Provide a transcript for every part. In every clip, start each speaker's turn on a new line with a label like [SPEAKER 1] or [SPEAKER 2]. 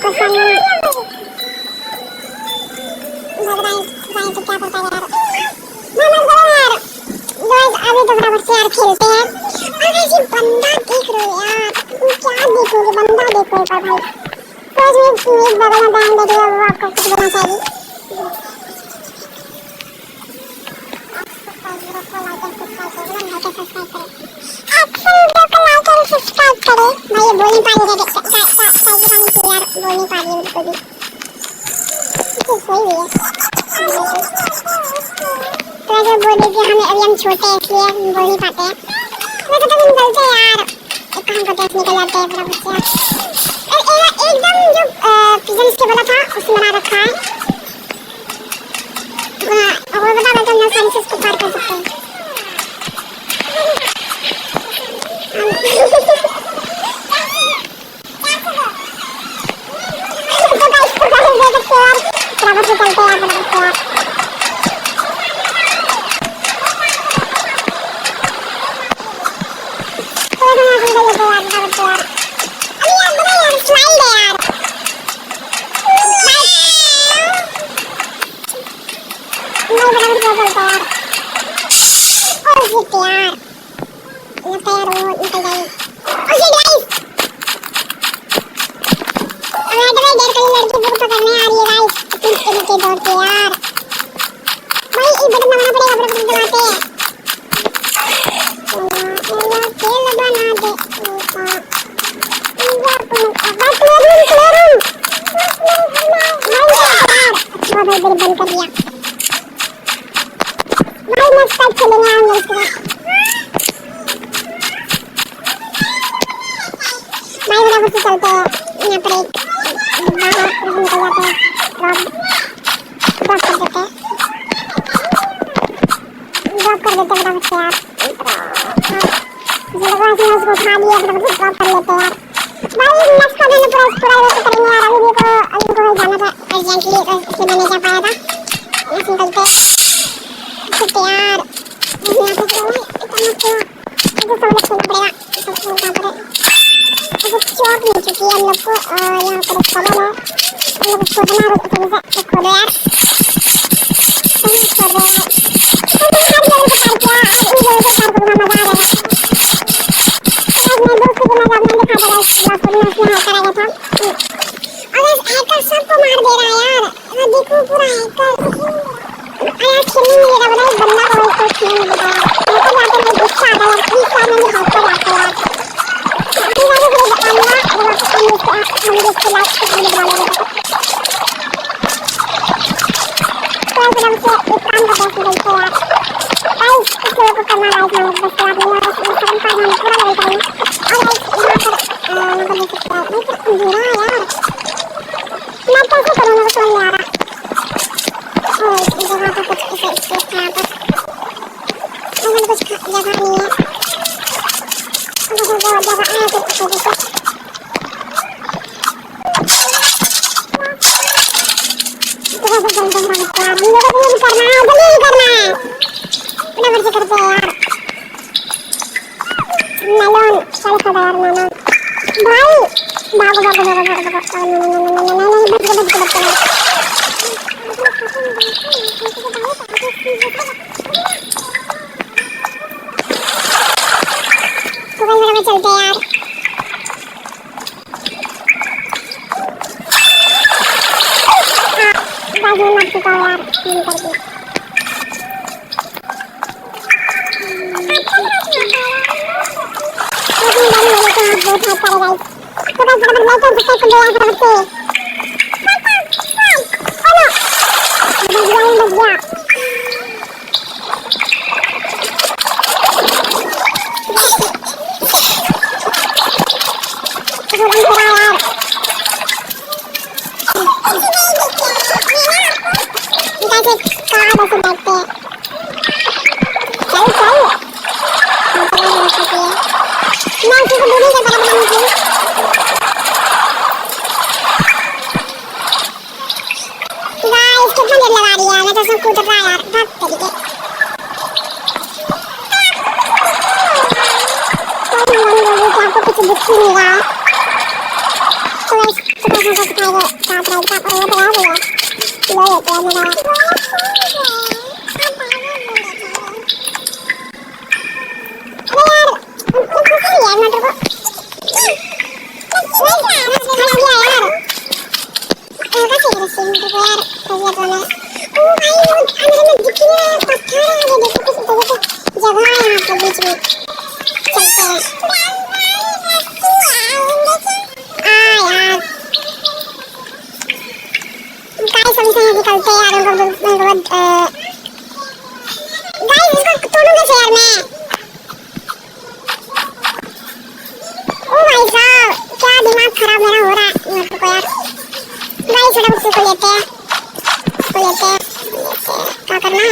[SPEAKER 1] पसंद लग रहा है तो क्या पता यार। मेहनत करो यार गाइस, अभी तो बराबर से यार खेलते हैं। अरे ये बंदा देख रहे हो यार, क्या देखोगे, बंदा देखो एक बार भाई। तो ये बगल में बैंड दे दिया, वो आपको कुछ देना चाहिए। सब्सक्राइब करें भाई, ये बोल नहीं पा रही है यार, बोल नहीं पा रही है बिल्कुल भी। सही है तो ऐसे बोल दीजिए, हमें अभी हम छोटे हैं इसलिए हम बोल नहीं पाते हैं। वैसे तो निकलते हैं यार, एक काम करते हैं निकल जाते हैं बराबर से यार। एकदम जो पिजन इसके वाला था उसने बना रखा है, और वो बता तो हम आसानी से उसको पार कर सकते हैं। बराबर से चलते हैं बराबर से यार। भाई बंद कर दिया भाई, नेक्स्ट टाइम खेलेंगे हम लोग भाई। बराबर से चलते हैं यहाँ पर एक बाहर निकल जाते हैं, ड्रॉप कर देते हैं बराबर से यार। उसको उठा लिया बराबर से ड्रॉप कर लेते हैं यार भाई। नेक्स्ट का दिन पूरा वैसे करेंगे यार। अभी को जाना था अर्जेंटली, इसलिए मैं नहीं जा पाया था। बस निकलते छुट्टे यार, यहाँ पे तो सब लोग खेलना पड़ेगा। सब खेलना पड़ेगा, चोट मिल चुकी है हम लोग को, और यहाँ पर एक कलर है, हम लोग उसको बना रहे थे, खोलो यार, छोड़ रहे हैं। सबको मार दे रहा है यार, देखो पूरा हैकर आया खेलने नहीं दे रहा, बंदा को कोई खेलने नहीं दे रहा। हैकर जाते हैं गुस्सा आता है, प्लीज यार मैंने हैकर जाते यार। अभी वाले को बताऊंगा और वापस हम इसके लास्ट को बना लेंगे। तो एकदम से एक काम करते हैं निकलते यार गाइस, इस लोगों को करना राइट ना बस यार, मैंने बस सेकंड पार्ट में पूरा लेवल करेंगे। और गाइस यहाँ पर देख सकते हैं मैं तो अंधेरा है यार, मैं कैसे करूँ, मेरे को समझ नहीं आ रहा। जगह पर कुछ स्पेस था यहाँ पर, कुछ जगह नहीं है, बहुत जगह आया तो इस वजह से जल्दी करना है, जल्दी करना है, बराबर से करते हैं यार। मेलोन चल खड़ा यार, मेलोन भाई भागो भागो भागो भागो तो भाई बराबर चलते हैं यार। बाजू में मत चुका यार, नहीं कर दिया। बहुत हेल्प करेगा गाइस, तो गाइस बराबर लाइक और सब्सक्राइब कर दो यार बराबर से। बच गया कुछ दिख ही नहीं रहा है, तो को साथ रहेगा पर वो तो यार लो लेते हैं मेरा अरे यार कुछ नहीं यार मटर को कैसे रस्सी मटर को यार कैसे करना ओ भाई वो अंदर में दिख रहा है पत्थर है ये देखो किस तरह से जगह है यहाँ पर बीच में चलते हैं यार गाइस हम से निकलते हैं यार उनको गाइस इसको तोड़ूंगा से यार मैं ओ भाई साहब क्या दिमाग खराब मेरा हो रहा है मेरे को यार गाइस फटाफट से को लेते हैं क्या करना है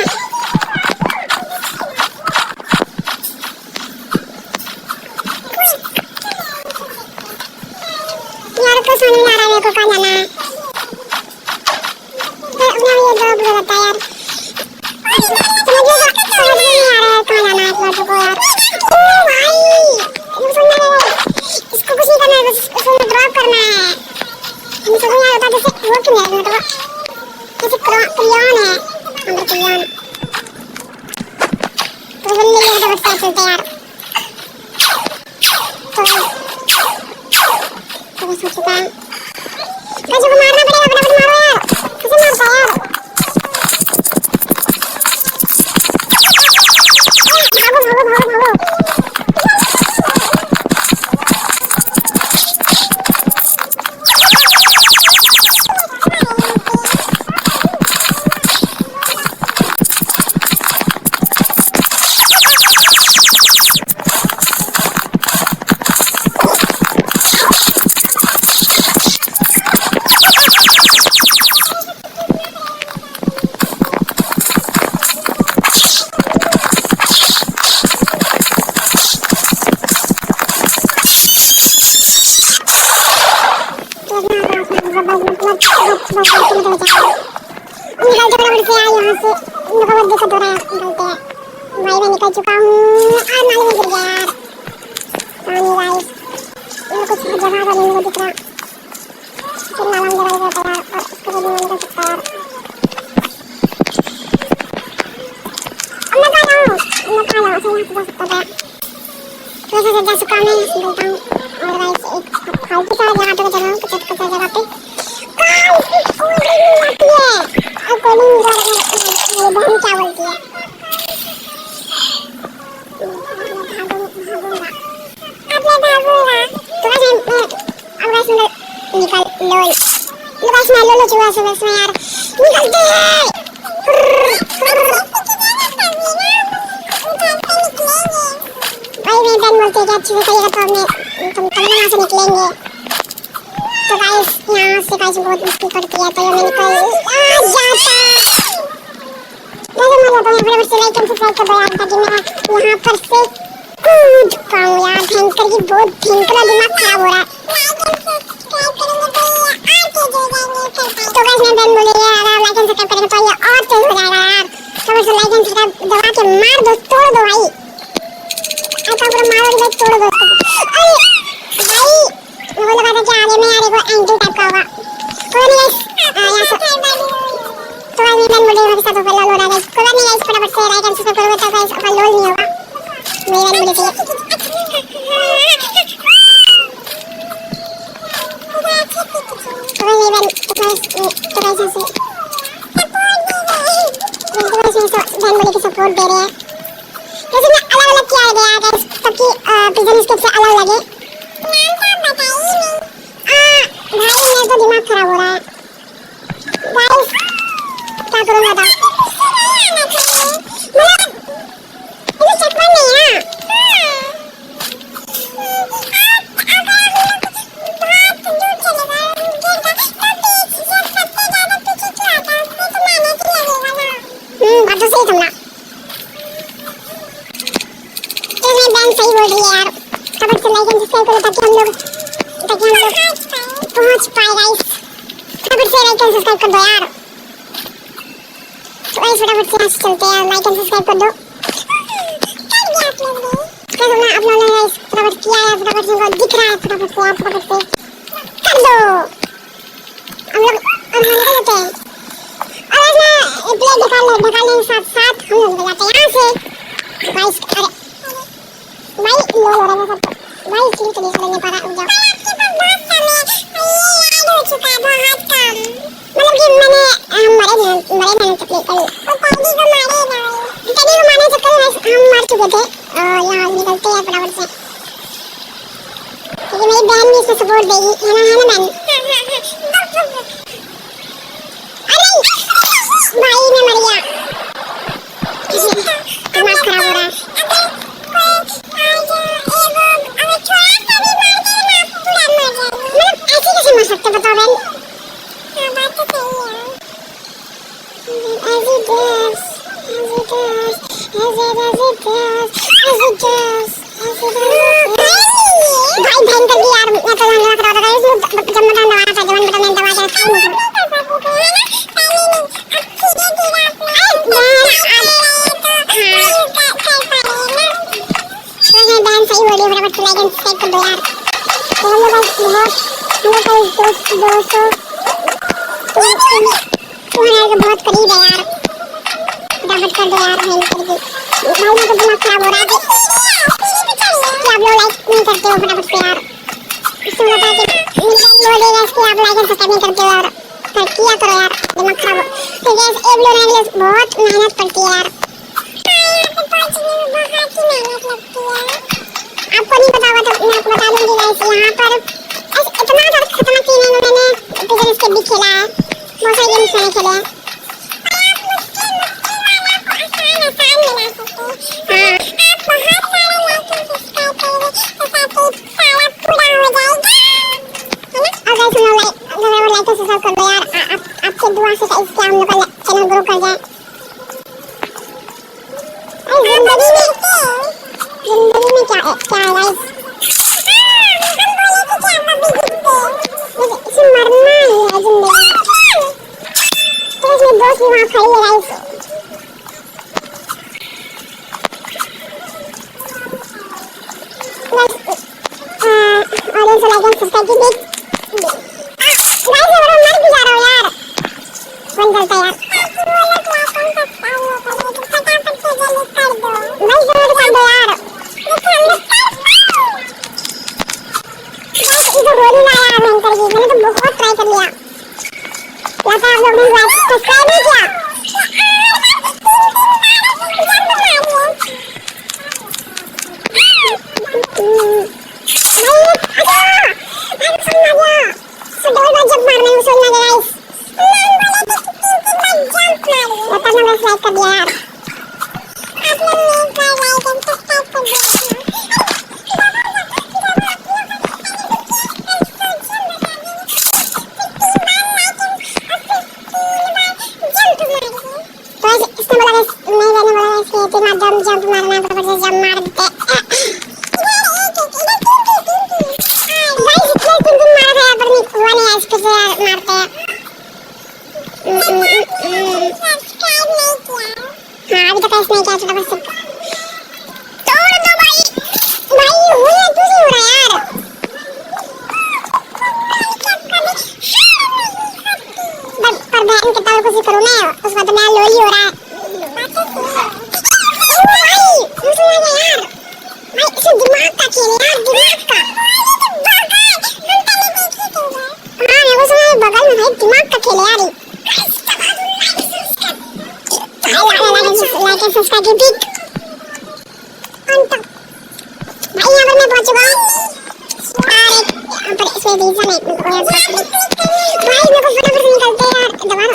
[SPEAKER 1] यार को समझ नहीं आ रहा मेरे को कहाँ जाना है अपना ये दो बुरा लगता है यार समझ नहीं आ रहा है कहाँ जाना है इस को यार ओ भाई ये सुनना है इसको कुछ नहीं करना है बस इसको ड्रॉप करना है हम समझ नहीं आता जैसे वो क्यों है मतलब जैसे क्रियॉन है अंदर क्रियॉन तो जल्दी ले तो बच्चा चलते यार तो बस हो चुका है गजू को मारना पड़ेगा फटाफट मारो यार कैसे मारता है यार भागो भाई मैं निकल चुका हूँ और नाली में गिर गया यार पानी गाइस मेरे कुछ जगह का नहीं मुझे दिख रहा फिर नाला में गिरा गया यार और उसके बाद मैं निकल सकता यार अब मैं कहाँ जाऊँ से यहाँ से जा सकता था तो ऐसे जा चुका मैं निकलता हूँ और गाइस एक फालतू सा जगह पे चल रहा हूँ कुछ कच्चा जगह पे गाइस आती है और कॉलिंग मेरी बहन क्या बोलती है लो चुहा से बस में यार निकलते हैं भाई मैं बहन बोलती है कि अच्छी से करिएगा तो हमें तुम यहाँ से निकलेंगे तो गाइस यहाँ से गाइस बहुत मुश्किल पड़ती है तो मैं निकल जाता मैं फटाफट से लाइक एंड सब्सक्राइब कर दो यार ताकि मैं यहाँ पर से कूद पाऊँ यार भयंकर की बहुत भयंकर दिमाग खराब हो रहा है तो गाइस मैं बहन बोली है अगर लाइक एंड सब्सक्राइब करेंगे तो ये और तेज हो जाएगा यार तो बस लाइक एंड सब्सक्राइब दबा के मार दो तोड़ दो भाई ऐसा पूरा मारो कि भाई तोड़ दो अरे भाई वो लगा था कि आगे में यार एक एंटी टाइप का होगा कोई नहीं गाइस यहाँ से तो गाइस मैं बहन बोली मेरे साथ ऊपर लॉल हो रहा है गाइस कोई नहीं गाइस फटाफट से लाइक एंड सब्सक्राइब करोगे तो गाइस ऊपर लॉल नहीं होगा मेरी बहन बोली थी सपोर्ट दे रहे हैं जैसे मैं अलग अलग किया गया गाइस ताकि पिजन स्केप से अलग लगे भाई मेरा तो दिमाग खराब हो रहा है गाइस क्या करूँगा था मतलब चटपट नहीं है बात तो सही तुमने तो मैं बहन सही बोल रही है यार फटाफट से लाइक एंड सब्सक्राइब करो ताकि हम लोग पहुंच पाए गाइस फटाफट से लाइक एंड सब्सक्राइब कर दो यार तो गाइस फटाफट से आज चलते हैं लाइक एंड सब्सक्राइब कर दो क्या तुमने अपना गाइस फटाफट किया है फटाफट से दिख रहा है फटाफट से यार फटाफट से कर दो ढकालने के साथ साथ हम लोग निकल जाते हैं यहाँ से। भाई अरे भाई लो हो रहा है सब भाई, इसलिए तो निकल नहीं पा रहा। रुक जाओ, हो चुका है बहुत कम, मतलब कि मैंने मरे चक्कर कल टैडी को मारने चक्कर में हम मर चुके थे। और यहाँ निकलते हैं फटाफट से, क्योंकि मेरी बहन भी इसमें सपोर्ट देगी, है ना बहन? अरे भाई मैं मर गया, दिमाग खराब हो रहा है। मतलब ऐसे कैसे मर सकते बताओ बहन? बात तो सही है। भाई भयंकर की यार, मैं तो लगा रहा था इसमें जब बटन दबाना था, जवान बटन मैंने दबा के रखा है। बहन सही बोली, फटाफट लाइक एंड सब्सक्राइब कर दो यार। तो हम लोग दोस्तों तुम्हारे के बहुत करीब है यार, फटाफट कर दो यार हेल्प करके। भाई मेरा तो दिमाग खराब हो रहा है कि आप लोग लाइक नहीं करते हो फटाफट से यार। इससे होता है कि बोलेगा इसके आप लाइक एंड सब्सक्राइब नहीं करते हो यार, पर किया करो यार, दिमाग खराब हो। तो गैस एक वीडियो बनाने के लिए बहुत मेहनत पड़ती है यार, आपको नहीं पता होगा तो मैं आपको बता दूंगी गाइस। यहाँ पर इतना ज़्यादा खतरनाक चीज़ है, मैंने पिजन स्केप भी खेला है, बहुत सारे गेम्स मैंने खेले हैं। कर दो यार, आपके दुआ से इसके हम लोग का चैनल ग्रो कर जाए। जिंदगी में क्या है गाइस, इसमें मरना ही है जिंदगी। तो इसमें दोस्त भी वहाँ खड़ी है गाइस। और लाइक एंड सब्सक्राइब की गाइस, मैं मर भी जा रहा हूँ यार, कौन करता है यार? मैंने तो बहुत ट्राई कर लिया, लगता है आप लोग ने लाइक सब्सक्राइब नहीं किया। लाइक कर दिया यार, जंप मारना फटाफट से जंप मार देते। गाइस इतने तीन मारा था यार, पर नहीं हुआ नहीं है, इसको से मारते हैं। सब्सक्राइब नहीं किया, हाँ अभी तक ऐसे नहीं किया, फटाफट से तोड़ दो भाई। भाई हुआ क्यों नहीं हो रहा यार? पर बहन के तौर कुछ करूँ मैं, उसका तो मेरा लोली हो रहा है। दिमाग का खेल यार, दिमाग का। हाँ मेरे को सुना बगल में भाई दिमाग का खेल यार। लाइक एंड सब्सक्राइब की पिक ऑन टॉप। भाई यहाँ पर मैं पहुँच चुका हूँ, यहाँ पर इसमें रीजन है भाई, मेरे को फटाफट से निकलते हैं यार। दबा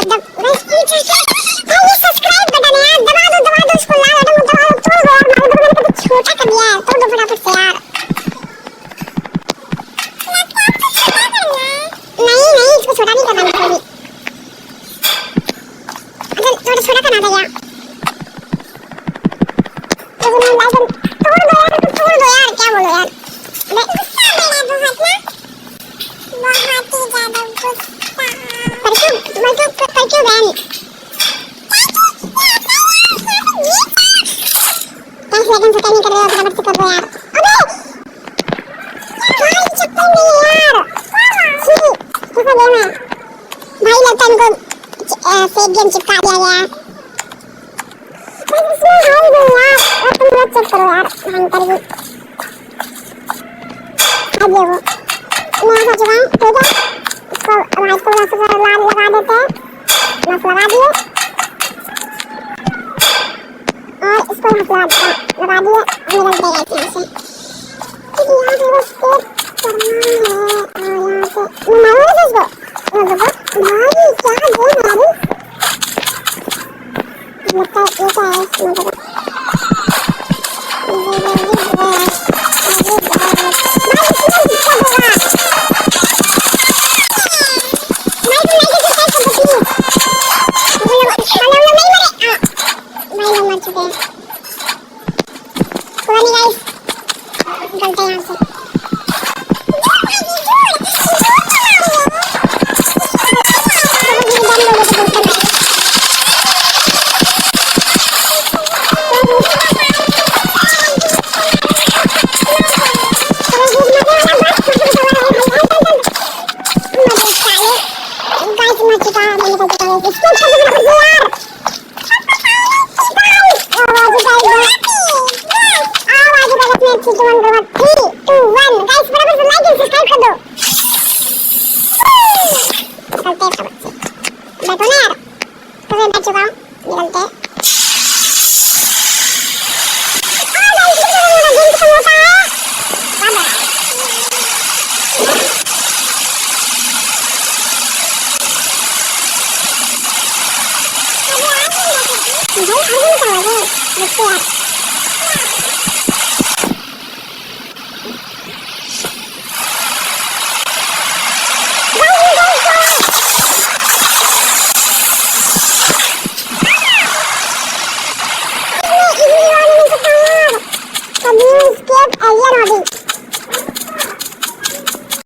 [SPEAKER 1] दब भाई ये सब्सक्राइब बटन है यार, दबा दो उसको, लाल बटन को दबा दो, तोड़ दो यार, मारो दो, मैंने कभी छोटा कर दिया है, तोड़ दो फटाफट से यार। नहीं इसको छोटा नहीं करना मुझे, अच्छा थोड़ा छोटा करना था क्या? तो मैं लाइक तोड़ दो यार, क्या बोलो यार? पर क्यों बहन? लेकिन पता नहीं कर रहा, फटाफट से कर दो यार। अबे भाई चप्पल नहीं है यार, सी देखो ले मैं भाई, लगता है इनको फेक गेम चिपका दिया गया है। इसमें है ही नहीं यार, और तुम लोग चेक करो यार, भयंकर ही अब ये वो मैं हो चुका हूँ। ठीक है, इसको वाइट को बस लाल लगा देते हैं, बस लगा दिए और इसको बस लगा दिए और निकलते हैं यहाँ से। क्योंकि यहाँ पे बस एक करना है और यहाँ से मैं मारूंगा तो इसको भाई क्या गेम है यार, लगता है ये क्या है मतलब escape alien hobby.